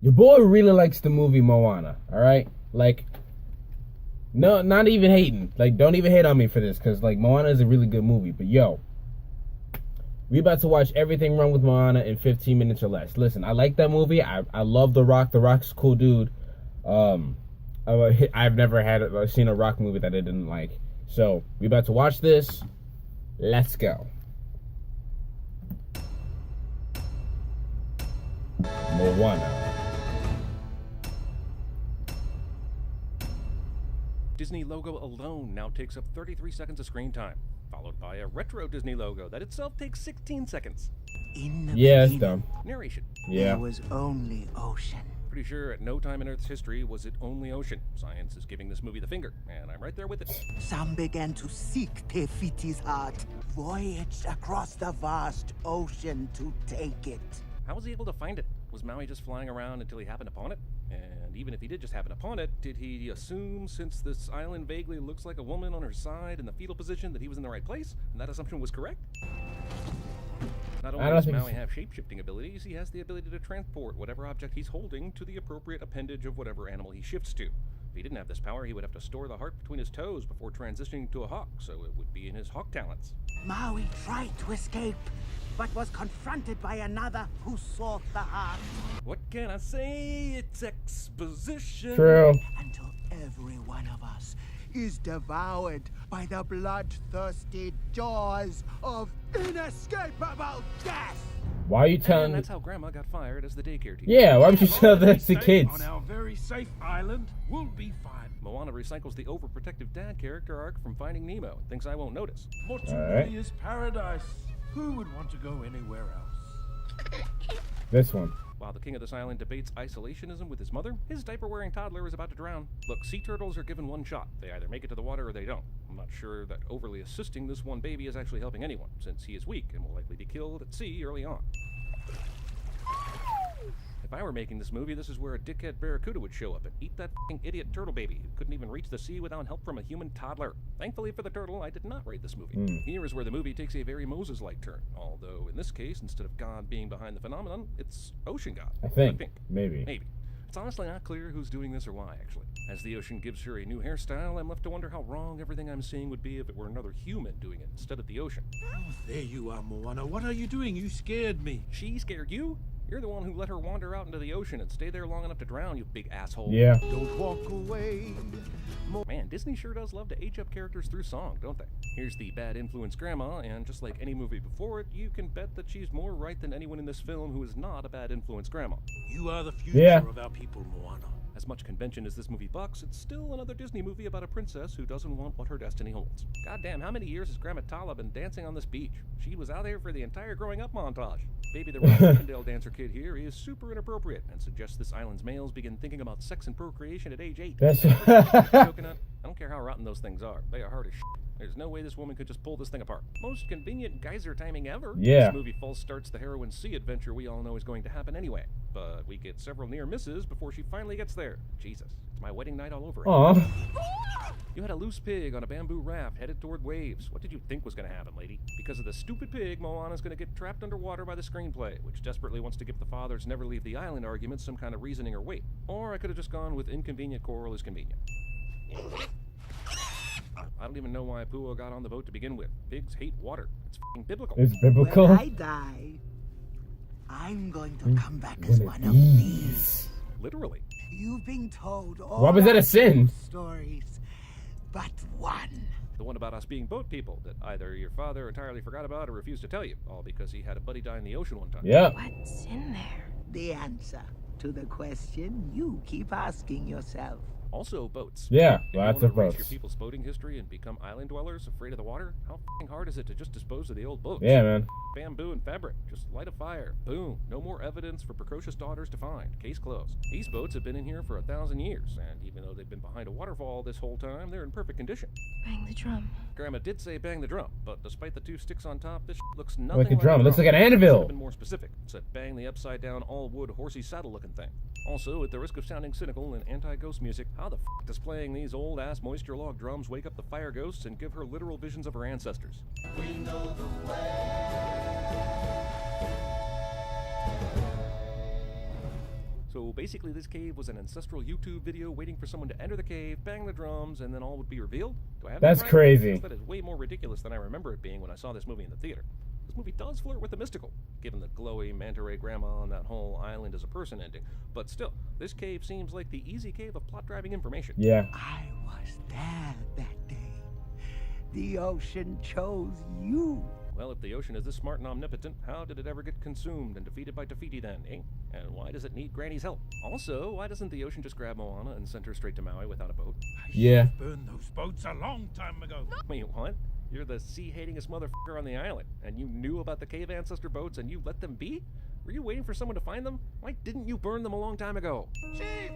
Your boy really likes the movie Moanna, alright? Like, no, not even hating. Like, don't even hate on me for this, because, like, Moanna is a really good movie. But, yo, we about to watch Everything Wrong with Moanna in 15 minutes or less. Listen, I like that movie. I love The Rock. The Rock's a cool dude. I've never seen a Rock movie that I didn't like. So, we about to watch this. Let's go. Moanna. Disney logo alone now takes up 33 seconds of screen time, followed by a retro Disney logo that itself takes 16 seconds. Yeah, it's dumb. Narration. Yeah. There was only ocean. Pretty sure at no time in Earth's history was it only ocean. Science is giving this movie the finger, and I'm right there with it. Some began to seek Tefiti's heart, voyaged across the vast ocean to take it. How was he able to find it? Was Maui just flying around until he happened upon it? And even if he did just happen upon it, did he assume, since this island vaguely looks like a woman on her side in the fetal position, that he was in the right place? And that assumption was correct? Not only does Maui have shape-shifting abilities, he has the ability to transport whatever object he's holding to the appropriate appendage of whatever animal he shifts to. If he didn't have this power, he would have to store the heart between his toes before transitioning to a hawk, so it would be in his hawk talents. Maui tried to escape, but was confronted by another who sought the heart. What can I say? It's exposition. True. Until every one of us is devoured by the bloodthirsty jaws of inescapable death. Why are you telling And that's how Grandma got fired as the daycare teacher. Yeah, why would you tell that to kids? On our very safe island, we'll be fine. Moana recycles the overprotective dad character arc from Finding Nemo and thinks I won't notice. Motunui is paradise. Who would want to go anywhere else? This one. While the king of this island debates isolationism with his mother, his diaper-wearing toddler is about to drown. Look, sea turtles are given one shot. They either make it to the water or they don't. I'm not sure that overly assisting this one baby is actually helping anyone, since he is weak and will likely be killed at sea early on. If I were making this movie, this is where a dickhead barracuda would show up and eat that f***ing idiot turtle baby who couldn't even reach the sea without help from a human toddler. Thankfully for the turtle, I did not rate this movie. Here is where the movie takes a very Moses-like turn, although in this case, instead of God being behind the phenomenon, it's Ocean God. I think. Maybe. Maybe. It's honestly not clear who's doing this or why, actually. As the ocean gives her a new hairstyle, I'm left to wonder how wrong everything I'm seeing would be if it were another human doing it instead of the ocean. Oh, there you are, Moana. What are you doing? You scared me. She scared you? You're the one who let her wander out into the ocean and stay there long enough to drown, you big asshole. Yeah. Don't walk away. Man, Disney sure does love to age up characters through song, don't they? Here's the bad influence grandma, and just like any movie before it, you can bet that she's more right than anyone in this film who is not a bad influence grandma. You are the future of our people, Moana. As much convention as this movie bucks, it's still another Disney movie about a princess who doesn't want what her destiny holds. Goddamn, how many years has Grandma Tala been dancing on this beach? She was out there for the entire growing up montage. Baby the Rivendell dancer kid here is super inappropriate and suggests this island's males begin thinking about sex and procreation at age 8. That's Coconut, I don't care how rotten those things are. They are hard as shit. There's no way this woman could just pull this thing apart. Most convenient geyser timing ever. Yeah. This movie false starts the heroine's sea adventure we all know is going to happen anyway. But we get several near misses before she finally gets there. Jesus, it's my wedding night all over again. Aw. You had a loose pig on a bamboo raft headed toward waves. What did you think was going to happen, lady? Because of the stupid pig, Moana's going to get trapped underwater by the screenplay, which desperately wants to give the father's never leave the island argument some kind of reasoning or weight. Or I could have just gone with inconvenient coral is convenient. I don't even know why Pua got on the boat to begin with. Pigs hate water. It's f***ing biblical. It's biblical. When I die, I'm going to come back as one of these. Literally. You've been told all Why was that a sin? stories, but one. The one about us being boat people that either your father entirely forgot about or refused to tell you, all because he had a buddy die in the ocean one time. Yeah. What's in there? The answer to the question you keep asking yourself. Also, boats. Yeah, If you lots want of to erase boats. your people's boating history and become island dwellers afraid of the water, how f***ing hard is it to just dispose of the old boats? Yeah, man. Bamboo and fabric. Just light a fire. Boom. No more evidence for precocious daughters to find. Case closed. These boats have been in here for 1,000 years, and even though they've been behind a waterfall this whole time, they're in perfect condition. Bang the drum. Grandma did say bang the drum, but despite the 2 sticks on top, this looks nothing Like a drum. a It looks like an Should anvil. have been more specific. It said bang the upside-down, all-wood, horsey saddle-looking thing. Also, at the risk of sounding cynical and anti-ghost music, how the f*** does playing these old-ass moisture-logged drums wake up the fire ghosts and give her literal visions of her ancestors? So basically this cave was an ancestral YouTube video waiting for someone to enter the cave, bang the drums, and then all would be revealed? Do I have That's that right? crazy. That is way more ridiculous than I remember it being when I saw this movie in the theater. This movie does flirt with the mystical, given the glowy manta ray grandma and that whole island as a person ending. But still, this cave seems like the easy cave of plot-driving information. Yeah. I was there that day. The ocean chose you. Well, if the ocean is this smart and omnipotent, how did it ever get consumed and defeated by Tafiti then, eh? And why does it need Granny's help? Also, why doesn't the ocean just grab Moana and send her straight to Maui without a boat? Yeah. Burned those boats a long time ago. Wait, what? You're the sea-hatingest motherfucker on the island, and you knew about the cave ancestor boats and you let them be? Were you waiting for someone to find them? Why didn't you burn them a long time ago? Chief!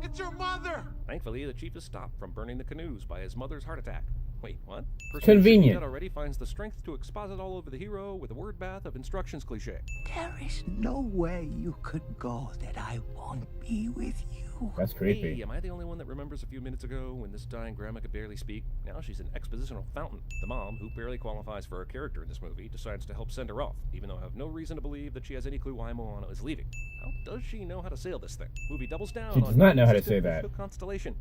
It's your mother! Thankfully, the chief is stopped from burning the canoes by his mother's heart attack. Wait, what? Convenient. That already finds the strength to exposit all over the hero with a word bath of instructions cliche. There is nowhere you could go that I won't be with you. That's creepy. Hey, am I the only one that remembers a few minutes ago when this dying grandma could barely speak? Now she's an expositional fountain. The mom, who barely qualifies for a character in this movie, decides to help send her off, even though I have no reason to believe that she has any clue why Moana is leaving. How does she know how to sail this thing? Movie doubles down She on does not know how to consistent say that. visual constellation.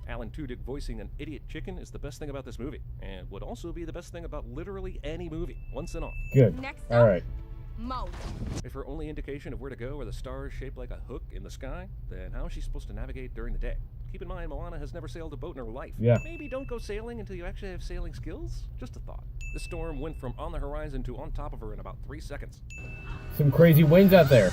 Alan Tudyk voicing an idiot chicken is the best thing about this movie, and would also be the best thing about literally any movie, once and off. Good. Next All up, right. Mo. If her only indication of where to go are the stars shaped like a hook in the sky, then how is she supposed to navigate during the day? Keep in mind, Moana has never sailed a boat in her life. Yeah. Maybe don't go sailing until you actually have sailing skills? Just a thought. This storm went from on the horizon to on top of her in about 3 seconds. Some crazy winds out there.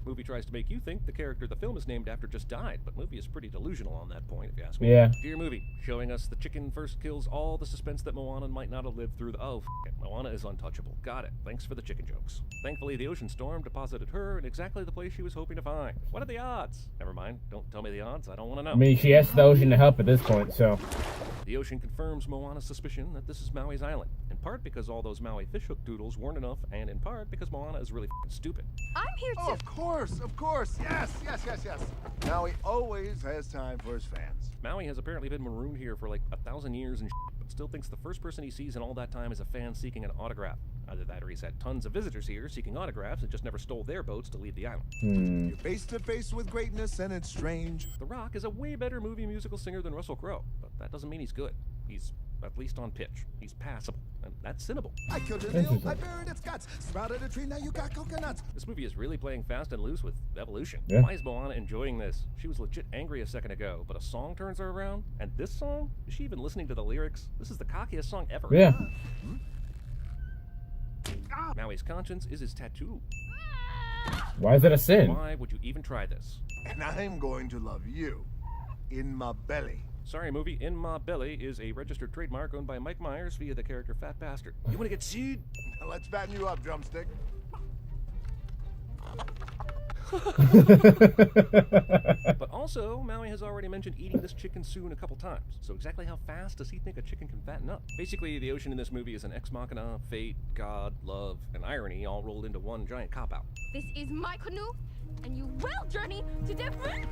Movie tries to make you think the character the film is named after just died, but movie is pretty delusional on that point, if you ask me. Yeah. Dear movie, showing us the chicken first kills all the suspense that Moana might not have lived through the— oh, f*** it, Moana is untouchable. Got it. Thanks for the chicken jokes. Thankfully, the ocean storm deposited her in exactly the place she was hoping to find. What are the odds? Never mind. Don't tell me the odds. I don't want to know. I mean, she asked the ocean to help at this point, so. The ocean confirms Moana's suspicion that this is Maui's island, in part because all those Maui fishhook doodles weren't enough, and in part because Moana is really f***ing stupid. I'm here Oh, to. of course, of course. Yes, yes, yes, yes. Maui always has time for his fans. Maui has apparently been marooned here for like 1,000 years and but still thinks the first person he sees in all that time is a fan seeking an autograph. Either that or he's had tons of visitors here seeking autographs and just never stole their boats to leave the island. You're face to face with greatness, and it's strange. The Rock is a way better movie musical singer than Russell Crowe, but that doesn't mean he's good. He's at least on pitch. He's passable, and that's cinnable. I killed an eel, I buried its guts. Sprouted a tree, now you got coconuts. This movie is really playing fast and loose with evolution. Yeah. Why is Moana enjoying this? She was legit angry a second ago, but a song turns her around? And this song? Is she even listening to the lyrics? This is the cockiest song ever. Yeah. Maui's conscience is his tattoo. Why is that a sin? Why would you even try this? And I'm going to love you in my belly. Sorry, movie. In My Belly is a registered trademark owned by Mike Myers via the character Fat Bastard. You want to get sued? Now let's fatten you up, drumstick. But also, Maui has already mentioned eating this chicken soon a couple times. So exactly how fast does he think a chicken can fatten up? Basically, the ocean in this movie is an ex machina, fate, God, love, and irony all rolled into one giant cop-out. This is my canoe, and you will journey to different.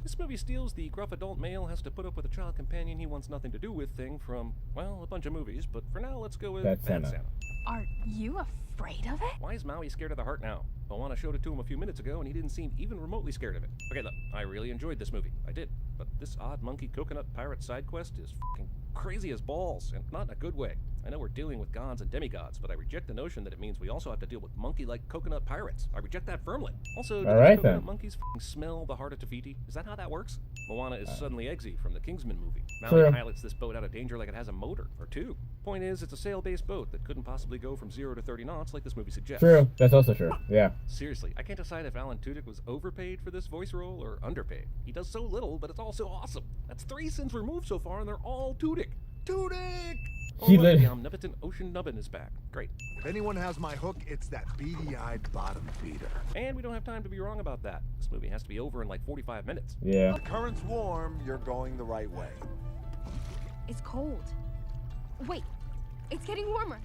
This movie steals the gruff adult male has to put up with a child companion he wants nothing to do with thing from, well, a bunch of movies, but for now, let's go with Bad Bad Santa. Santa. Are you afraid of it? Why is Maui scared of the heart now? Moana showed it to him a few minutes ago, and he didn't seem even remotely scared of it. Okay, look, I really enjoyed this movie. I did. But this odd monkey coconut pirate side quest is fucking crazy as balls, and not in a good way. I know we're dealing with gods and demigods, but I reject the notion that it means we also have to deal with monkey-like coconut pirates. I reject that firmly. Also, do All these right, coconut then. monkeys fucking smell the heart of Tafiti? Is that how that works? Moana is suddenly Eggsy from the Kingsman movie. Maui True. pilots this boat out of danger like it has a motor, or two. Point is, it's a sail-based boat that couldn't possibly go from 0 to 30 knots like this movie suggests. True. That's also true. Yeah. Seriously, I can't decide if Alan Tudyk was overpaid for this voice role or underpaid. He does so little, but it's all so awesome. That's 3 sins removed so far, and they're all Tudyk. Tudyk! He Oh, look, lit- the omnipotent ocean nubbin is back. Great. If anyone has my hook, it's that beady-eyed bottom feeder. And we don't have time to be wrong about that. This movie has to be over in like 45 minutes. Yeah. The current's warm, you're going the right way. It's cold. Wait, it's getting warmer.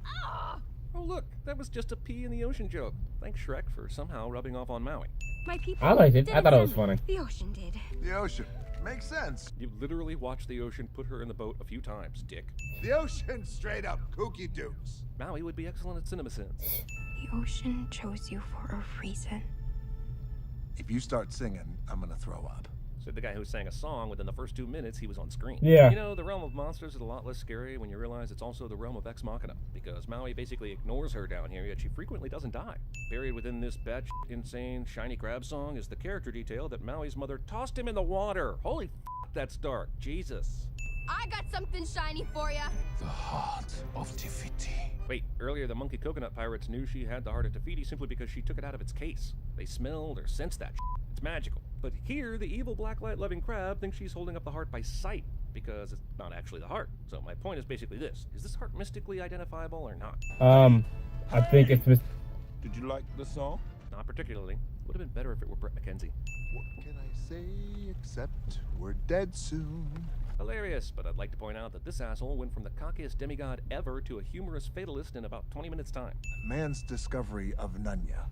Ah! Oh look, that was just a pee in the ocean joke. Thanks Shrek for somehow rubbing off on Maui. My people. I liked it. I didn't thought it was send me. funny. The ocean did. The ocean. Makes sense. You literally watched the ocean put her in the boat a few times, dick. The ocean straight up kooky dukes. Maui would be excellent at cinema sins. The ocean chose you for a reason. If you start singing, I'm gonna throw up. Said the guy who sang a song within the first 2 minutes he was on screen. Yeah. You know, the realm of monsters is a lot less scary when you realize it's also the realm of Ex Machina, because Maui basically ignores her down here, yet she frequently doesn't die. Buried within this batshit insane shiny crab song is the character detail that Maui's mother tossed him in the water. Holy f***, that's dark. Jesus. I got something shiny for ya. The heart of Tefiti. Wait, earlier the monkey coconut pirates knew she had the heart of Tefiti simply because she took it out of its case. They smelled or sensed that shit. It's magical. But here, the evil blacklight-loving crab thinks she's holding up the heart by sight, because it's not actually the heart. So my point is basically this. Is this heart mystically identifiable or not? I think it's Did you like the song? Not particularly. Would have been better if it were Brett McKenzie. What can I say except we're dead soon? Hilarious, but I'd like to point out that this asshole went from the cockiest demigod ever to a humorous fatalist in about 20 minutes' time. Man's discovery of Nunya.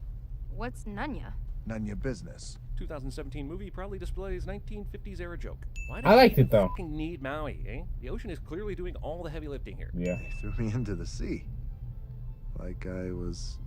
What's Nunya? Nunya business. 2017 movie probably displays 1950s era joke. Why I liked we it, though. fucking need Maui, eh? The ocean is clearly doing all the heavy lifting here. Yeah. They threw me into the sea. Like I was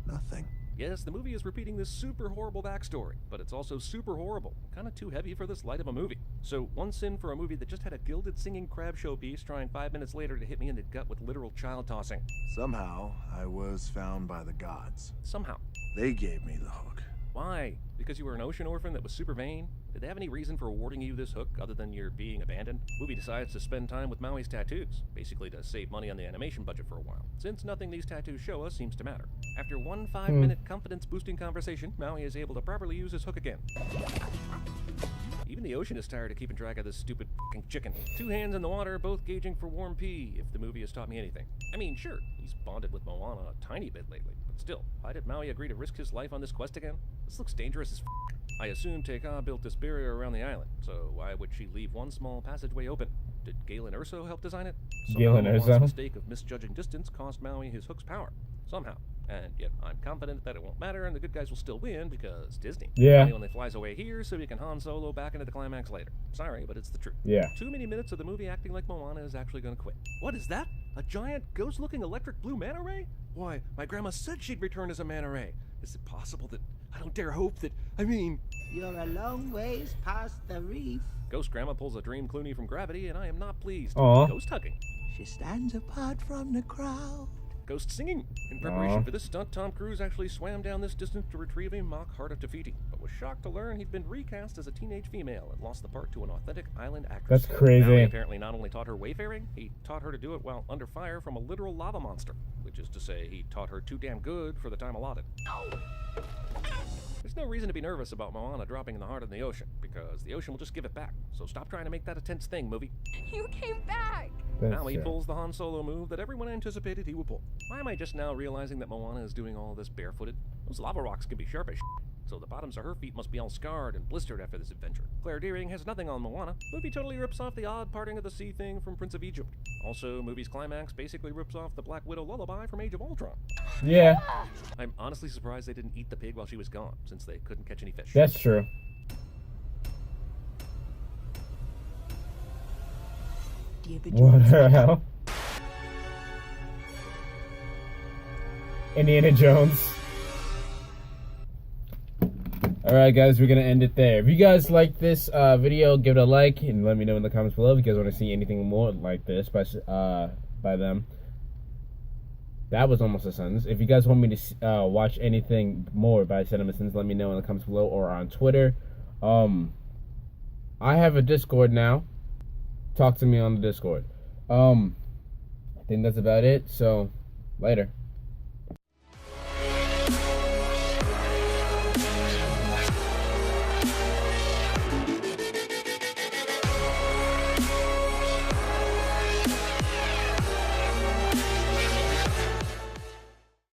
nothing. Yes, the movie is repeating this super horrible backstory, but it's also super horrible. Kind of too heavy for this light of a movie. So, one sin for a movie that just had a gilded singing crab showpiece trying 5 minutes later to hit me in the gut with literal child tossing. Somehow, I was found by the gods. Somehow. They gave me the hook. Why? Because you were an ocean orphan that was super vain? Did they have any reason for awarding you this hook other than your being abandoned? Movie decides to spend time with Maui's tattoos, basically to save money on the animation budget for a while, since nothing these tattoos show us seems to matter. After one 5-minute confidence-boosting conversation, Maui is able to properly use his hook again. Even the ocean is tired of keeping track of this stupid fucking chicken. 2 hands in the water, both gauging for warm pee, if the movie has taught me anything. I mean, sure, he's bonded with Moanna a tiny bit lately, but still, why did Maui agree to risk his life on this quest again? This looks dangerous as f***. I assume Teika built this barrier around the island, so why would she leave one small passageway open? Did Galen Urso help design it? Galen Moanna's Urso? mistake of misjudging distance cost Maui his hook's power. Somehow. And yet I'm confident that it won't matter and the good guys will still win because Disney. Yeah. He only flies away here so he can Han Solo back into the climax later. Sorry, but it's the truth. Yeah. Too many minutes of the movie acting like Moanna is actually gonna quit. What is that? A giant ghost-looking electric blue manta ray? Why, my grandma said she'd return as a manta ray. Is it possible that I don't dare hope that You're a long ways past the reef. Ghost Grandma pulls a Dream Clooney from Gravity and I am not pleased. Aw. Ghost hugging. She stands apart from the crowd. Ghost singing. In preparation Aw. for this stunt, Tom Cruise actually swam down this distance to retrieve a mock heart of Tefiti, but was shocked to learn he'd been recast as a teenage female and lost the part to an authentic island actress. That's crazy. Maui apparently not only taught her wayfaring, he taught her to do it while under fire from a literal lava monster, which is to say he taught her too damn good for the time allotted. There's no reason to be nervous about Moanna dropping in the heart of the ocean, because the ocean will just give it back, so stop trying to make that a tense thing, movie. You came back. Now he pulls the Han Solo move that everyone anticipated he would pull. Why am I just now realizing that Moanna is doing all this barefooted? Those lava rocks can be sharp as shit, so the bottoms of her feet must be all scarred and blistered after this adventure. Claire Deering has nothing on Moanna. Movie totally rips off the odd parting of the sea thing from Prince of Egypt. Also, movie's climax basically rips off the Black Widow lullaby from Age of Ultron. Yeah. I'm honestly surprised they didn't eat the pig while she was gone, since they couldn't catch any fish. That's true. David What Jones. the hell? Indiana Jones. Alright guys, we're gonna end it there. If you guys like this video, give it a like and let me know in the comments below if you guys want to see anything more like this by them. That was almost a sentence. If you guys want me to watch anything more by Cinema Sins, let me know in the comments below or on Twitter. I have a Discord now. Talk to me on the Discord. I think that's about it. So, later.